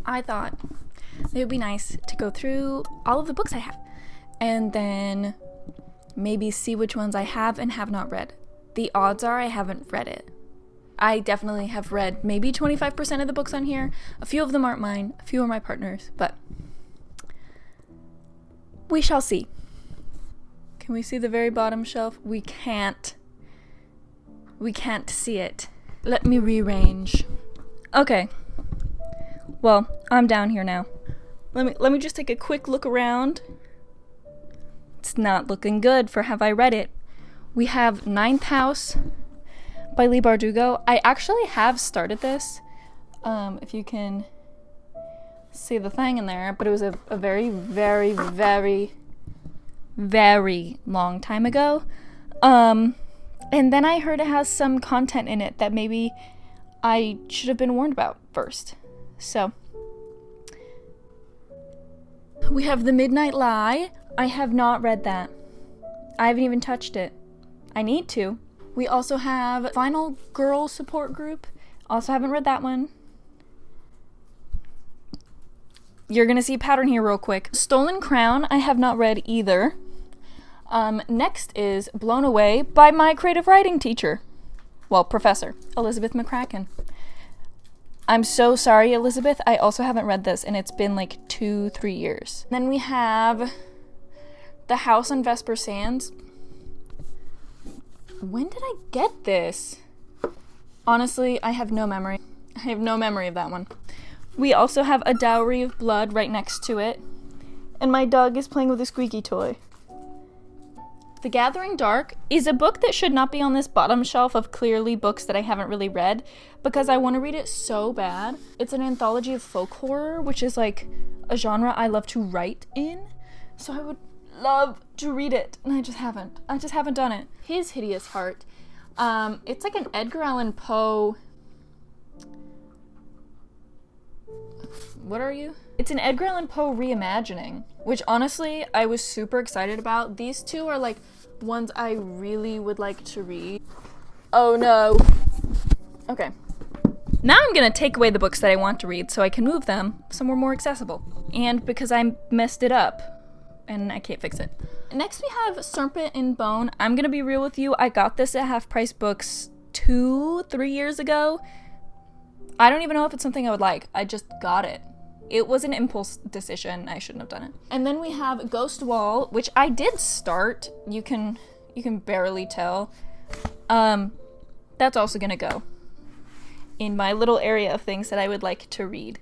I thought it would be nice to go through all of the books I have and then maybe see which ones I have and have not read. The odds are I haven't read it. I definitely have read maybe 25% of the books on here. A few of them aren't mine, a few are my partner's, but we shall see. Can we see the very bottom shelf? We can't. We can't see it. Let me rearrange. Okay. Well, I'm down here now. Let me just take a quick look around. It's not looking good for Have I Read It. We have Ninth House by Leigh Bardugo. I actually have started this, if you can see the thing in there, but it was a very, very, very, very long time ago. And then I heard it has some content in it that maybe I should have been warned about first. So, we have The Midnight Lie. I have not read that. I haven't even touched it. I need to. We also have Final Girl Support Group. Also haven't read that one. You're gonna see a pattern here real quick. Stolen Crown, I have not read either. Next is Blown Away by my creative writing teacher. Well, professor, Elizabeth McCracken. I'm so sorry, Elizabeth. I also haven't read this, and it's been like 2-3 years. Then we have The House on Vesper Sands. When did I get this? Honestly, I have no memory. I have no memory of that one. We also have A Dowry of Blood right next to it. And my dog is playing with a squeaky toy. The Gathering Dark is a book that should not be on this bottom shelf of clearly books that I haven't really read because I want to read it so bad. It's an anthology of folk horror, which is like a genre I love to write in. So I would love to read it, and I just haven't done it. His Hideous Heart. It's like an Edgar Allan Poe. What are you? It's an Edgar Allan Poe reimagining, which honestly I was super excited about. These two are like ones I really would like to read. Oh no. Okay. Now I'm gonna take away the books that I want to read so I can move them somewhere more accessible. And because I messed it up, and I can't fix it. Next we have Serpent and Bone. I'm gonna be real with you. I got this at Half Price Books 2-3 years ago. I don't even know if it's something I would like. I just got it. It was an impulse decision. I shouldn't have done it. And then we have Ghost Wall, which I did start. You can barely tell. That's also gonna go in my little area of things that I would like to read.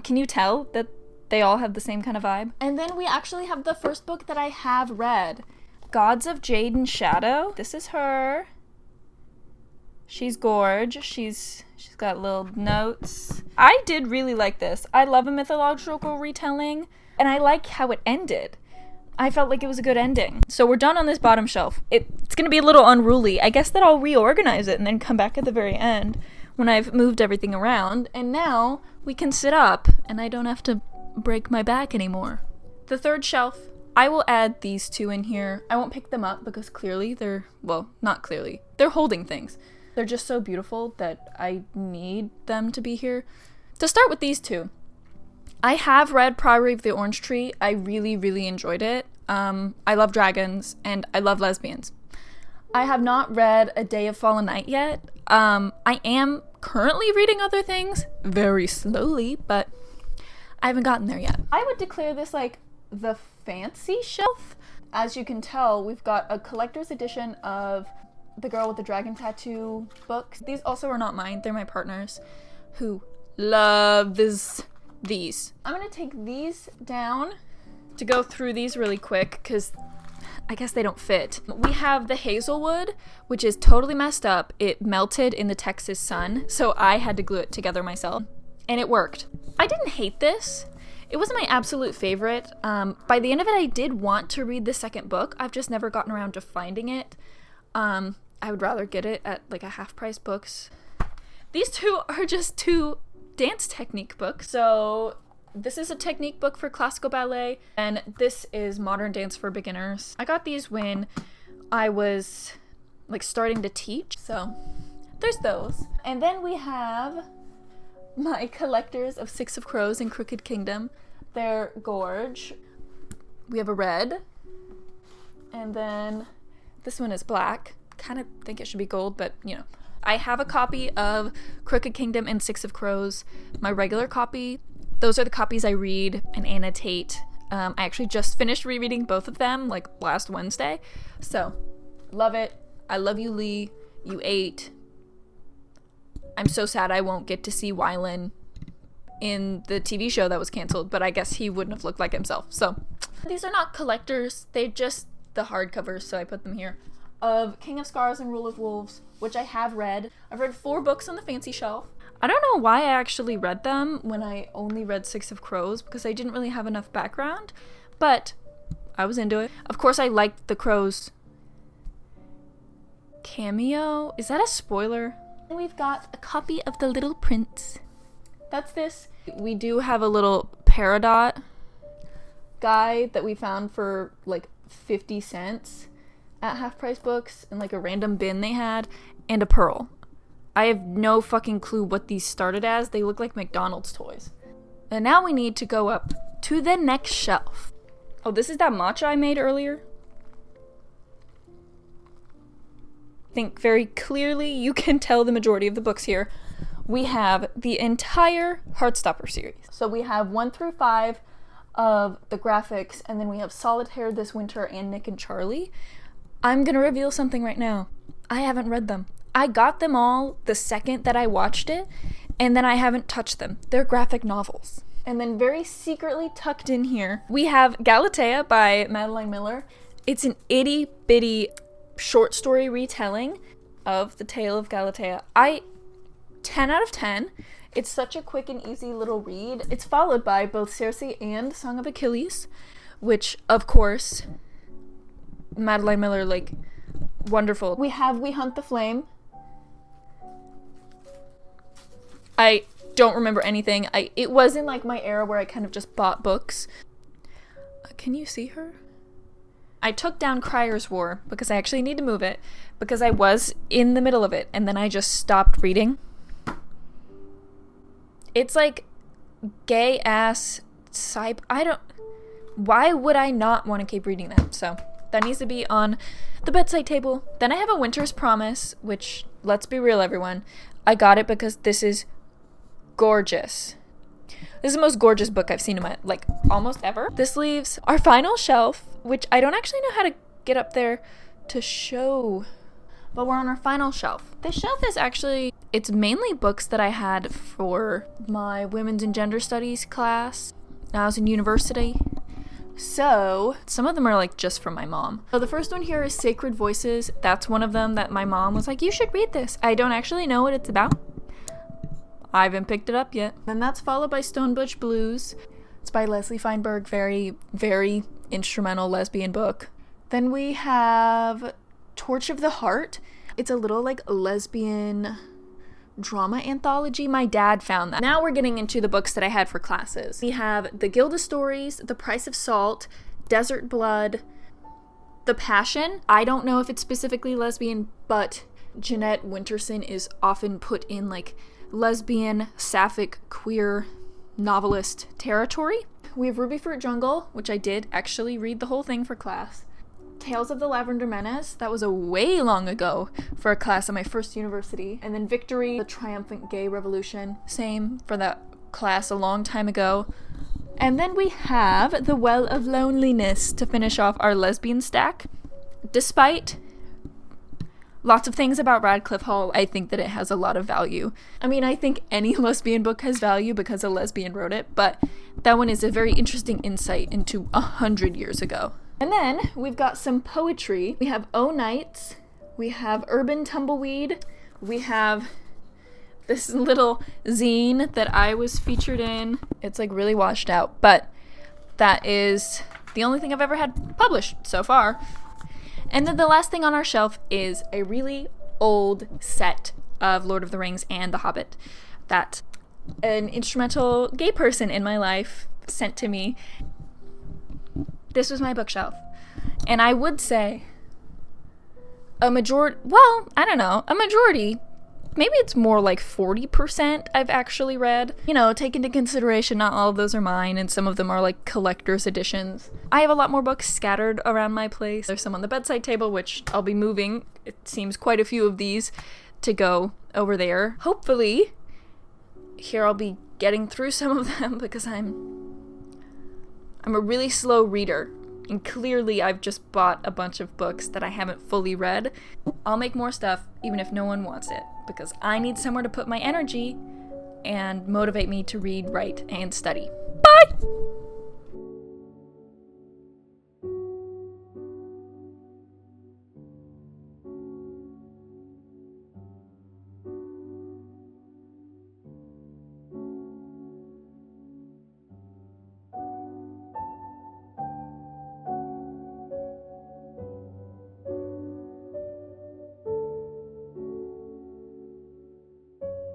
Can you tell that they all have the same kind of vibe? And then we actually have the first book that I have read, Gods of Jade and Shadow. This is her. She's gorge. She's got little notes. I did really like this. I love a mythological retelling, and I like how it ended. I felt like it was a good ending. So we're done on this bottom shelf. It's gonna be a little unruly. I guess that I'll reorganize it and then come back at the very end when I've moved everything around, and now we can sit up, and I don't have to break my back anymore. The third shelf, I will add these two in here. I won't pick them up because clearly they're holding things. They're just so beautiful that I need them to be here. To start with these two, I have read Priory of the Orange Tree. I really, really enjoyed it. I love dragons and I love lesbians. I have not read A Day of Fallen Night yet. I am currently reading other things very slowly, but I haven't gotten there yet. I would declare this like the fancy shelf. As you can tell, we've got a collector's edition of The Girl with the Dragon Tattoo books. These also are not mine. They're my partner's who loves these. I'm gonna take these down to go through these really quick because I guess they don't fit. We have the Hazelwood, which is totally messed up. It melted in the Texas sun, so I had to glue it together myself, and it worked. I didn't hate this. It wasn't my absolute favorite. By the end of it, I did want to read the second book. I've just never gotten around to finding it. I would rather get it at like a Half Price Books. These two are just two dance technique books. So this is a technique book for classical ballet, and this is modern dance for beginners. I got these when I was like starting to teach, so there's those. And then we have my collectors of Six of Crows and Crooked Kingdom. They're gorge. We have a red. And then this one is black. Kind of think it should be gold, but you know. I have a copy of Crooked Kingdom and Six of Crows. My regular copy, those are the copies I read and annotate. I actually just finished rereading both of them like last Wednesday. So, love it. I love you, Lee. You ate. I'm so sad I won't get to see Wylan in the TV show that was canceled, but I guess he wouldn't have looked like himself. So, these are not collectors. They're just the hardcovers, so I put them here. Of King of Scars and Rule of Wolves, which I have read. I've read 4 books on the fancy shelf. I don't know why I actually read them when I only read Six of Crows, because I didn't really have enough background, but I was into it. Of course, I liked the Crows cameo. Is that a spoiler? And we've got a copy of The Little Prince. That's this. We do have a little Peridot guy that we found for like 50 cents at Half Price Books in like a random bin they had, and a pearl. I have no fucking clue what these started as. They look like McDonald's toys. And now we need to go up to the next shelf. Oh, this is that matcha I made earlier. I think very clearly you can tell the majority of the books here. We have the entire Heartstopper series. So we have 1 through 5 of the graphics, and then we have Solitaire This Winter and Nick and Charlie. I'm gonna reveal something right now. I haven't read them. I got them all the second that I watched it, and then I haven't touched them. They're graphic novels. And then very secretly tucked in here, we have Galatea by Madeline Miller. It's an itty bitty short story retelling of the tale of Galatea. 10 out of 10. It's such a quick and easy little read. It's followed by both Circe and Song of Achilles, which, of course, Madeline Miller, like, wonderful. We have We Hunt the Flame. I don't remember anything. It was in, like, my era where I kind of just bought books. Can you see her? I took down Crier's War because I actually need to move it, because I was in the middle of it, and then I just stopped reading. It's like gay-ass why would I not want to keep reading that? So that needs to be on the bedside table. Then I have A Winter's Promise, which, let's be real, everyone, I got it because this is gorgeous. This is the most gorgeous book I've seen in my, like, almost ever. This leaves our final shelf, which I don't actually know how to get up there to show, but we're on our final shelf. This shelf is actually, it's mainly books that I had for my Women's and Gender Studies class when I was in university. So, some of them are like just from my mom. So the first one here is Sacred Voices. That's one of them that my mom was like, you should read this. I don't actually know what it's about. I haven't picked it up yet. Then that's followed by Stonebush Blues. It's by Leslie Feinberg. Very, very instrumental lesbian book. Then we have Torch of the Heart. It's a little like lesbian drama anthology. My dad found that. Now we're getting into the books that I had for classes. We have The Gilda Stories, The Price of Salt, Desert Blood, The Passion. I don't know if it's specifically lesbian, but Jeanette Winterson is often put in like lesbian, sapphic, queer novelist territory. We have Ruby Fruit Jungle, which I did actually read the whole thing for class. Tales of the Lavender Menace, that was a way long ago for a class at my first university. And then Victory, The Triumphant Gay Revolution, same for that class a long time ago. And then we have The Well of Loneliness to finish off our lesbian stack. Despite lots of things about Radcliffe Hall, I think that it has a lot of value. I mean, I think any lesbian book has value because a lesbian wrote it, but that one is a very interesting insight into 100 years ago. And then we've got some poetry. We have O Nights, we have Urban Tumbleweed, we have this little zine that I was featured in. It's like really washed out, but that is the only thing I've ever had published so far. And then the last thing on our shelf is a really old set of Lord of the Rings and The Hobbit that an instrumental gay person in my life sent to me. This was my bookshelf. And I would say a majority maybe it's more like 40% I've actually read. You know, take into consideration not all of those are mine, and some of them are like collector's editions. I have a lot more books scattered around my place. There's some on the bedside table, which I'll be moving. It seems quite a few of these to go over there. Hopefully, here I'll be getting through some of them because I'm a really slow reader. And clearly I've just bought a bunch of books that I haven't fully read. I'll make more stuff even if no one wants it, because I need somewhere to put my energy and motivate me to read, write, and study. Bye!